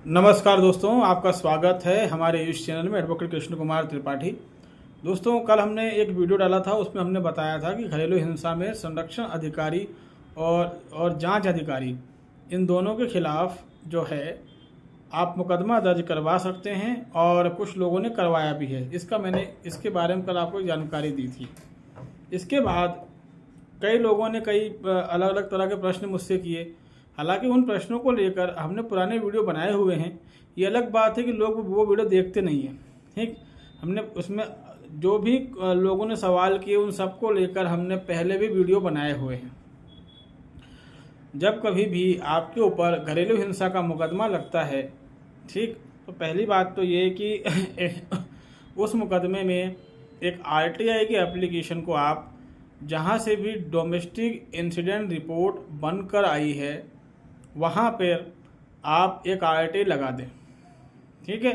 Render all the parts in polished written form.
नमस्कार दोस्तों, आपका स्वागत है हमारे इस चैनल में एडवोकेट कृष्ण कुमार त्रिपाठी। दोस्तों, कल हमने एक वीडियो डाला था, उसमें हमने बताया था कि घरेलू हिंसा में संरक्षण अधिकारी और जांच अधिकारी इन दोनों के खिलाफ जो है आप मुकदमा दर्ज करवा सकते हैं और कुछ लोगों ने करवाया भी है। मैंने इसके बारे में कल आपको जानकारी दी थी। इसके बाद कई लोगों ने कई अलग अलग तरह के प्रश्न मुझसे किए। हालांकि उन प्रश्नों को लेकर हमने पुराने वीडियो बनाए हुए हैं। ये अलग बात है कि लोग वो वीडियो देखते नहीं हैं। ठीक, हमने उसमें जो भी लोगों ने सवाल किए उन सबको लेकर हमने पहले भी वीडियो बनाए हुए हैं। जब कभी भी आपके ऊपर घरेलू हिंसा का मुकदमा लगता है, ठीक, तो पहली बात तो ये कि उस मुकदमे में एक आरटीआई की एप्लीकेशन को आप जहाँ से भी डोमेस्टिक इंसिडेंट रिपोर्ट बनकर आई है वहाँ पर आप एक आरटीआई लगा दें। ठीक है,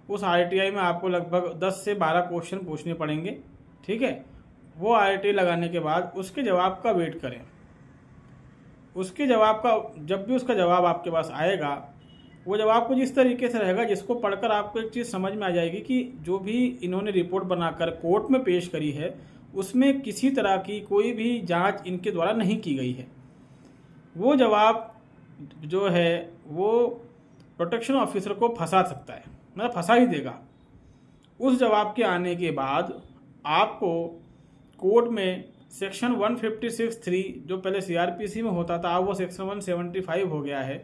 उस आरटीआई में आपको लगभग 10 से 12 क्वेश्चन पूछने पड़ेंगे। ठीक है, वो आरटीआई लगाने के बाद उसके जवाब का वेट करें। उसके जवाब का जब भी उसका जवाब आपके पास आएगा, वो जवाब कुछ इस तरीके से रहेगा जिसको पढ़कर आपको एक चीज़ समझ में आ जाएगी कि जो भी इन्होंने रिपोर्ट बनाकर कोर्ट में पेश करी है उसमें किसी तरह की कोई भी जांच इनके द्वारा नहीं की गई है। वो जवाब जो है वो प्रोटेक्शन ऑफिसर को फंसा सकता है, मतलब फंसा ही देगा। उस जवाब के आने के बाद आपको कोर्ट में सेक्शन 156(3) जो पहले सीआरपीसी में होता था, अब वो सेक्शन 175 हो गया है,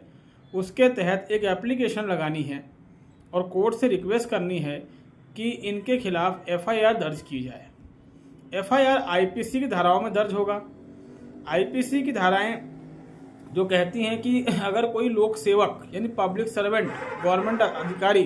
उसके तहत एक एप्लीकेशन लगानी है और कोर्ट से रिक्वेस्ट करनी है कि इनके खिलाफ एफआईआर दर्ज की जाए। एफआईआर आईपीसी की धाराओं में दर्ज होगा। आईपीसी की धाराएं जो कहती हैं कि अगर कोई लोक सेवक यानी पब्लिक सर्वेंट, गवर्नमेंट अधिकारी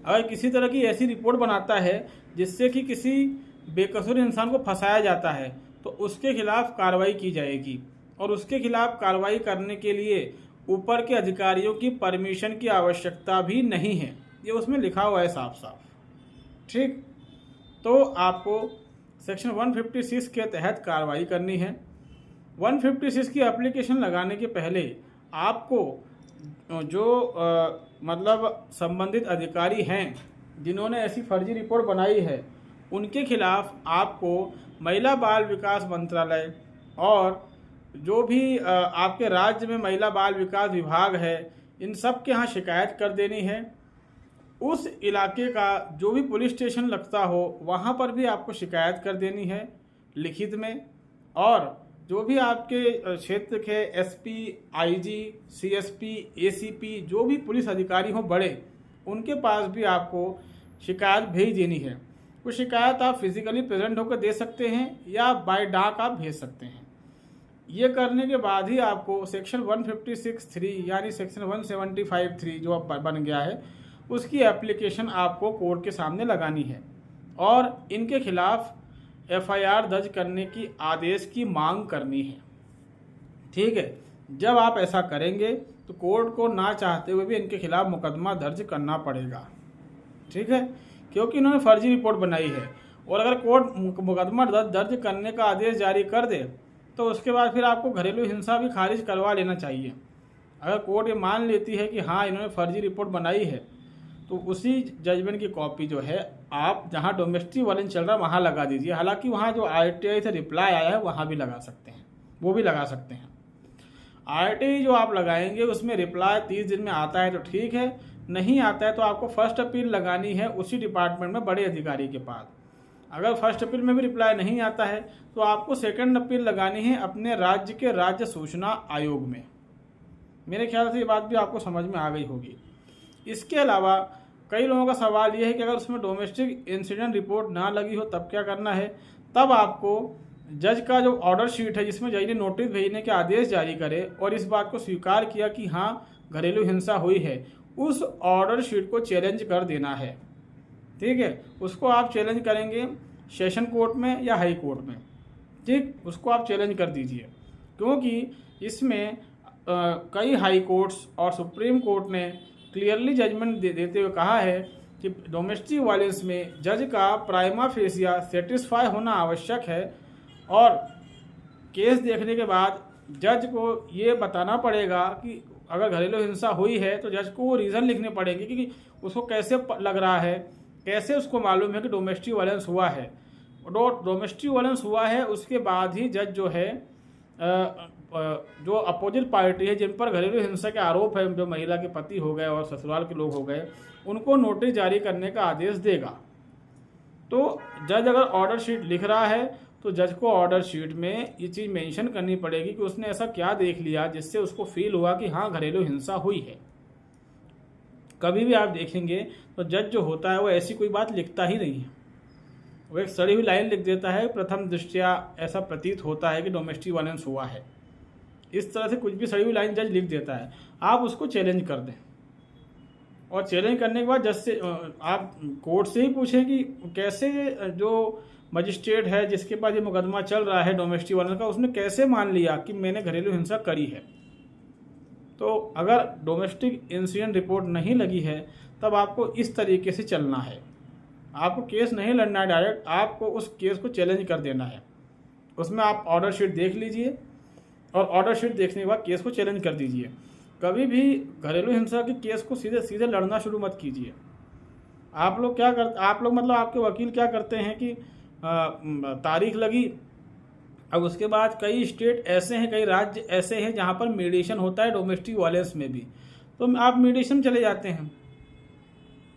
अगर किसी तरह की ऐसी रिपोर्ट बनाता है जिससे कि किसी बेकसूर इंसान को फंसाया जाता है तो उसके खिलाफ कार्रवाई की जाएगी। और उसके खिलाफ कार्रवाई करने के लिए ऊपर के अधिकारियों की परमिशन की आवश्यकता भी नहीं है, ये उसमें लिखा हुआ है साफ साफ। ठीक, तो आपको सेक्शन 156 के तहत कार्रवाई करनी है। 156 की एप्लीकेशन लगाने के पहले आपको जो मतलब संबंधित अधिकारी हैं जिन्होंने ऐसी फर्जी रिपोर्ट बनाई है उनके खिलाफ आपको महिला बाल विकास मंत्रालय और जो भी आपके राज्य में महिला बाल विकास विभाग है इन सब के यहाँ शिकायत कर देनी है। उस इलाके का जो भी पुलिस स्टेशन लगता हो वहाँ पर भी आपको शिकायत कर देनी है लिखित में। और जो भी आपके क्षेत्र के एसपी, आईजी, सीएसपी, एसीपी जो भी पुलिस अधिकारी हों बड़े, उनके पास भी आपको शिकायत भेज देनी है। वो शिकायत आप फिजिकली प्रेजेंट होकर दे सकते हैं या बाय डाक आप भेज सकते हैं। ये करने के बाद ही आपको सेक्शन 156(3) यानी सेक्शन 175(3) जो अब बन गया है उसकी एप्लीकेशन आपको कोर्ट के सामने लगानी है और इनके खिलाफ एफआईआर दर्ज करने की आदेश की मांग करनी है। ठीक है, जब आप ऐसा करेंगे तो कोर्ट को ना चाहते हुए भी इनके खिलाफ मुकदमा दर्ज करना पड़ेगा। ठीक है, क्योंकि इन्होंने फर्जी रिपोर्ट बनाई है। और अगर कोर्ट मुकदमा दर्ज करने का आदेश जारी कर दे तो उसके बाद फिर आपको घरेलू हिंसा भी खारिज करवा लेना चाहिए। अगर कोर्ट ये मान लेती है कि हाँ इन्होंने फर्जी रिपोर्ट बनाई है तो उसी जजमेंट की कॉपी जो है आप जहाँ डोमेस्टिक वायलेंस चल रहा है वहाँ लगा दीजिए। हालांकि वहाँ जो आरटीआई से रिप्लाई आया है वहाँ भी लगा सकते हैं, वो भी लगा सकते हैं। आरटीआई जो आप लगाएंगे उसमें रिप्लाई 30 दिन में आता है तो ठीक है, नहीं आता है तो आपको फर्स्ट अपील लगानी है उसी डिपार्टमेंट में बड़े अधिकारी के पास। अगर फर्स्ट अपील में भी रिप्लाई नहीं आता है तो आपको सेकंड अपील लगानी है अपने राज्य के राज्य सूचना आयोग में। मेरे ख्याल से ये बात भी आपको समझ में आ गई होगी। इसके अलावा कई लोगों का सवाल ये है कि अगर उसमें डोमेस्टिक इंसिडेंट रिपोर्ट ना लगी हो तब क्या करना है। तब आपको जज का जो ऑर्डर शीट है जिसमें जज ने नोटिस भेजने के आदेश जारी करे और इस बात को स्वीकार किया कि हाँ घरेलू हिंसा हुई है, उस ऑर्डर शीट को चैलेंज कर देना है। ठीक है, उसको आप चैलेंज करेंगे सेशन कोर्ट में या हाई कोर्ट में। ठीक, उसको आप चैलेंज कर दीजिए क्योंकि इसमें कई हाई कोर्ट्स और सुप्रीम कोर्ट ने क्लियरली जजमेंट देते हुए कहा है कि डोमेस्टिक वायलेंस में जज का प्राइमा फेसिया सेटिस्फाई होना आवश्यक है और केस देखने के बाद जज को ये बताना पड़ेगा कि अगर घरेलू हिंसा हुई है तो जज को वो रीज़न लिखने पड़ेंगे कि उसको कैसे लग रहा है, कैसे उसको मालूम है कि डोमेस्टिक वायलेंस हुआ है। डोमेस्टिक वायलेंस हुआ है उसके बाद ही जज जो है जो अपोजिट पार्टी है, जिन पर घरेलू हिंसा के आरोप है, जो महिला के पति हो गए और ससुराल के लोग हो गए, उनको नोटिस जारी करने का आदेश देगा। तो जज अगर ऑर्डर शीट लिख रहा है तो जज को ऑर्डर शीट में ये चीज़ मेंशन करनी पड़ेगी कि उसने ऐसा क्या देख लिया जिससे उसको फील हुआ कि हाँ घरेलू हिंसा हुई है। कभी भी आप देखेंगे तो जज जो होता है वो ऐसी कोई बात लिखता ही नहीं है, वो एक सड़ी हुई लाइन लिख देता है, प्रथम दृष्टया ऐसा प्रतीत होता है कि डोमेस्टिक वायलेंस हुआ है। इस तरह से कुछ भी सड़ी हुई लाइन जज लिख देता है, आप उसको चैलेंज कर दें और चैलेंज करने के बाद जज से आप कोर्ट से ही पूछें कि कैसे जो मजिस्ट्रेट है जिसके पास ये मुकदमा चल रहा है डोमेस्टिक वायलेंस का, उसने कैसे मान लिया कि मैंने घरेलू हिंसा करी है। तो अगर डोमेस्टिक इंसिडेंट रिपोर्ट नहीं लगी है तब आपको इस तरीके से चलना है, आपको केस नहीं लड़ना है डायरेक्ट, आपको उस केस को चैलेंज कर देना है। उसमें आप ऑर्डर शीट देख लीजिए और ऑर्डर शीट देखने के बाद केस को चैलेंज कर दीजिए। कभी भी घरेलू हिंसा के केस को सीधे सीधे लड़ना शुरू मत कीजिए। आप लोग मतलब आपके वकील क्या करते हैं कि तारीख लगी, अब उसके बाद कई स्टेट ऐसे हैं, कई राज्य ऐसे हैं जहाँ पर मीडिएशन होता है डोमेस्टिक वायलेंस में भी, तो आप मीडिएशन चले जाते हैं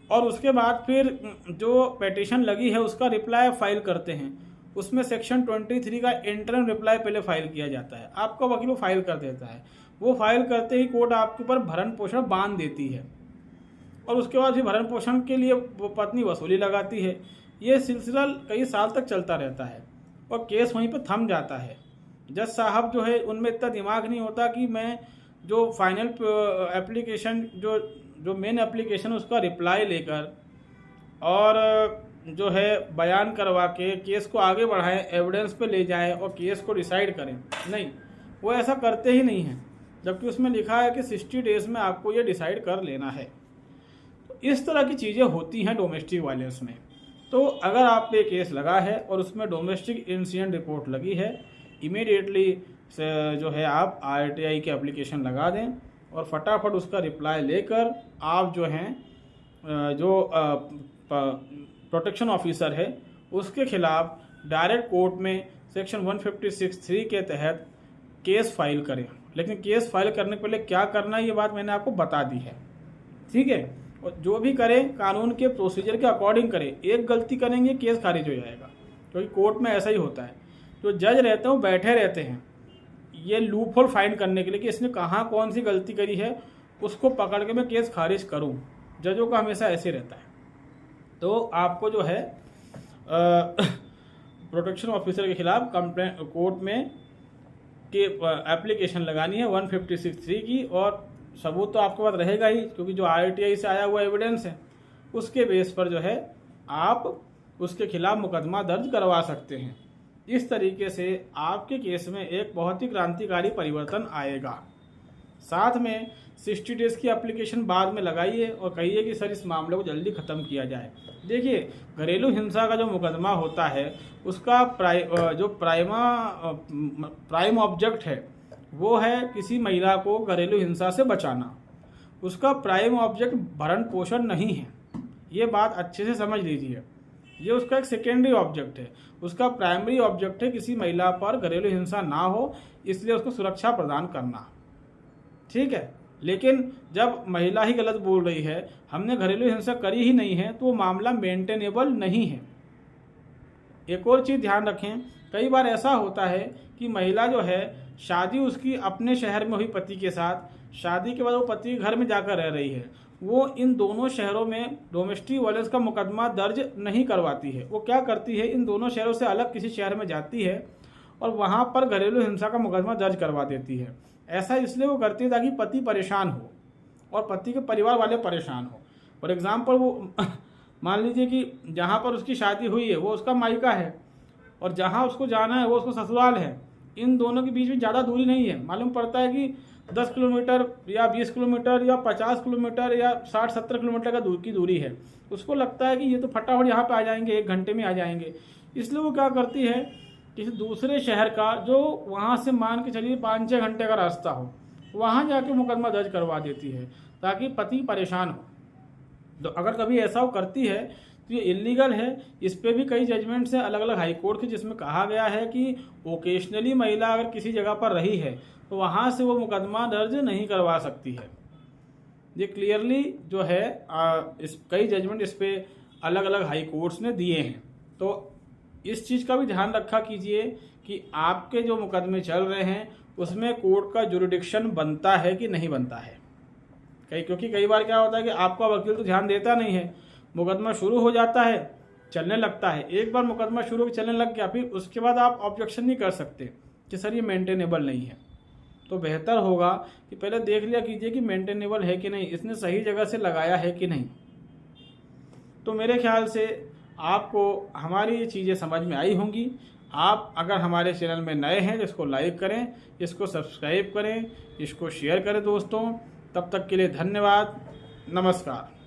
और उसके बाद फिर जो पिटीशन लगी है उसका रिप्लाई फाइल करते हैं। उसमें सेक्शन 23 का इंटरम रिप्लाई पहले फाइल किया जाता है, आपका वकील वो फाइल कर देता है। वो फाइल करते ही कोर्ट आपके ऊपर भरण पोषण बांध देती है और उसके बाद फिर भरण पोषण के लिए वो पत्नी वसूली लगाती है। ये सिलसिला कई साल तक चलता रहता है और केस वहीं पर थम जाता है। जज साहब जो है उनमें इतना दिमाग नहीं होता कि मैं जो फाइनल एप्लीकेशन जो मेन एप्लीकेशन उसका रिप्लाई लेकर और जो है बयान करवा के केस को आगे बढ़ाएं, एविडेंस पे ले जाएं और केस को डिसाइड करें। नहीं, वो ऐसा करते ही नहीं हैं, जबकि उसमें लिखा है कि 60 डेज में आपको ये डिसाइड कर लेना है। तो इस तरह की चीज़ें होती हैं डोमेस्टिक वायलेंस में। तो अगर आप पे केस लगा है और उसमें डोमेस्टिक इंसिडेंट रिपोर्ट लगी है, इमीडिएटली जो है आप RTI की एप्लीकेशन लगा दें और फटाफट उसका रिप्लाई लेकर आप जो हैं जो प्रोटेक्शन ऑफिसर है उसके खिलाफ डायरेक्ट कोर्ट में सेक्शन 156(3) के तहत केस फाइल करें। लेकिन केस फाइल करने के पहले क्या करना है ये बात मैंने आपको बता दी है, ठीक है। और जो भी करें कानून के प्रोसीजर के अकॉर्डिंग करें। एक गलती करेंगे केस खारिज हो जाएगा, क्योंकि कोर्ट में ऐसा ही होता है। जो जज रहते हैं वो बैठे रहते हैं ये लूप होल फाइंड करने के लिए कि इसने कहाँ कौन सी गलती करी है, उसको पकड़ के मैं केस खारिज करूं। जजों का हमेशा ऐसे रहता है। तो आपको जो है प्रोटेक्शन ऑफिसर के खिलाफ कंप्लेंट कोर्ट में कि एप्लीकेशन लगानी है 156(3) की, और सबूत तो आपके पास रहेगा ही, क्योंकि जो RTI से आया हुआ एविडेंस है उसके बेस पर जो है आप उसके खिलाफ मुकदमा दर्ज करवा सकते हैं। इस तरीके से आपके केस में एक बहुत ही क्रांतिकारी परिवर्तन आएगा। साथ में 60 डेज की एप्लीकेशन बाद में लगाइए और कहिए कि सर इस मामले को जल्दी ख़त्म किया जाए। देखिए, घरेलू हिंसा का जो मुकदमा होता है उसका प्राइम ऑब्जेक्ट है वो है किसी महिला को घरेलू हिंसा से बचाना। उसका प्राइम ऑब्जेक्ट भरण पोषण नहीं है, ये बात अच्छे से समझ लीजिए। ये उसका एक सेकेंडरी ऑब्जेक्ट है। उसका प्राइमरी ऑब्जेक्ट है किसी महिला पर घरेलू हिंसा ना हो, इसलिए उसको सुरक्षा प्रदान करना, ठीक है। लेकिन जब महिला ही गलत बोल रही है, हमने घरेलू हिंसा करी ही नहीं है, तो वो मामला मेंटेनेबल नहीं है। एक और चीज़ ध्यान रखें, कई बार ऐसा होता है कि महिला जो है शादी उसकी अपने शहर में हुई पति के साथ, शादी के बाद वो पति के घर में जाकर रह रही है, वो इन दोनों शहरों में डोमेस्टिक वायलेंस का मुकदमा दर्ज नहीं करवाती है। वो क्या करती है, इन दोनों शहरों से अलग किसी शहर में जाती है और वहाँ पर घरेलू हिंसा का मुकदमा दर्ज करवा देती है। ऐसा इसलिए वो करती है ताकि पति परेशान हो और पति के परिवार वाले परेशान हो। फॉर एग्जाम्पल, वो मान लीजिए कि जहाँ पर उसकी शादी हुई है वो उसका मायका है और जहाँ उसको जाना है वो उसको ससुराल है। इन दोनों के बीच में ज़्यादा दूरी नहीं है। मालूम पड़ता है कि 10 किलोमीटर या 20 किलोमीटर या 50 किलोमीटर या 60-70 किलोमीटर की दूरी है। उसको लगता है कि ये तो फटाफट यहाँ पे आ जाएंगे, 1 घंटे में आ जाएंगे। इसलिए वो क्या करती है, किसी दूसरे शहर का जो वहाँ से मान के चलिए 5-6 घंटे का रास्ता हो, वहाँ जाके मुकदमा दर्ज करवा देती है ताकि पति परेशान हो। तो अगर कभी ऐसा वो करती है तो ये इलीगल है। इस पे भी कई जजमेंट्स हैं अलग अलग हाई कोर्ट के, जिसमें कहा गया है कि ओकेशनली महिला अगर किसी जगह पर रही है तो वहाँ से वो मुकदमा दर्ज नहीं करवा सकती है। ये क्लियरली जो है इस कई जजमेंट इस पे अलग अलग हाई कोर्ट्स ने दिए हैं। तो इस चीज़ का भी ध्यान रखा कीजिए कि आपके जो मुकदमे चल रहे हैं उसमें कोर्ट का जुरिडिक्शन बनता है कि नहीं बनता है। क्योंकि कई बार क्या होता है कि आपका वकील तो ध्यान देता नहीं है, मुकदमा शुरू हो जाता है, चलने लगता है। एक बार मुकदमा शुरू चलने लग गया, फिर उसके बाद आप ऑब्जेक्शन नहीं कर सकते कि सर ये मेंटेनेबल नहीं है। तो बेहतर होगा कि पहले देख लिया कीजिए कि मेंटेनेबल है कि नहीं, इसने सही जगह से लगाया है कि नहीं। तो मेरे ख्याल से आपको हमारी ये चीज़ें समझ में आई होंगी। आप अगर हमारे चैनल में नए हैं तो इसको लाइक करें, इसको सब्सक्राइब करें, इसको शेयर करें दोस्तों। तब तक के लिए धन्यवाद, नमस्कार।